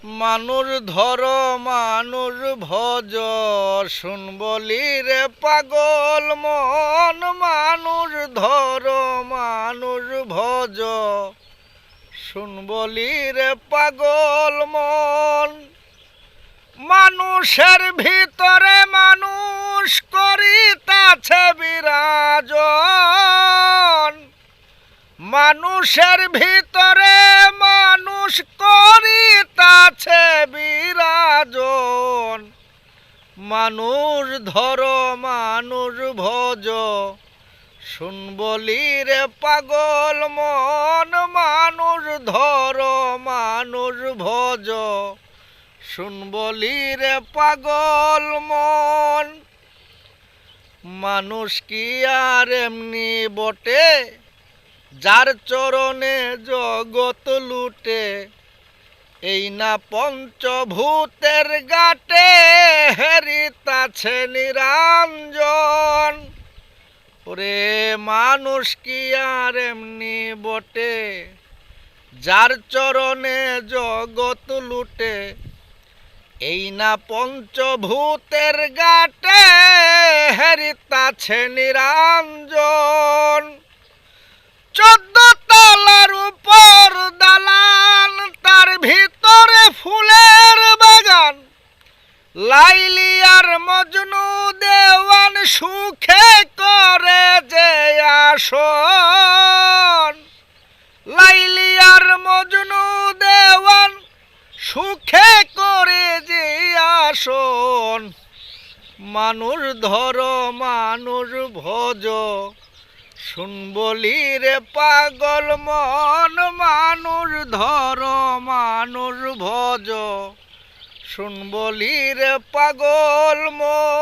মানুষ ধর মানুষ ভজ শুন বলি রে পাগল মন। মানুষ ধর মানুষ ভজ শুন বলি রে পাগল মন। মানুষের ভিতরে মানুষ করিতাছে বিরাজন। মানুষের ভিতরে মানুষ করিতাছে বিরাজন। মানুষ ধর মানুষ ভজ শুন বলি রে পাগল মন। মানুষ ধর মানুষ ভজ শুন বলি রে পাগল মন। মানুষ কি আর এমনি বটে যার চরণে জগৎ লুটে। এই না পঞ্চভূতের গাটে হেরিতাছে নিরঞ্জন। ওরে মানুষ কি আর এমনি বটে যার চরণে জগৎ লুটে। এই না পঞ্চভূতের গাটে হেরিতাছে নিরঞ্জন। 14 তলার উপর দালান, তার ভিতরে ফুলের বাগান। লাইলি আর মজনু দেওয়ান সুখে করে যে আসন। লাইলি আর মজনু দেওয়ান সুখে করে যে আসন। মানুষ ধর মানুষ ভজ শুন বলি রে পাগল মন। মানুষ ধর মানুষ ভজ শুন বলি রে পাগল মন।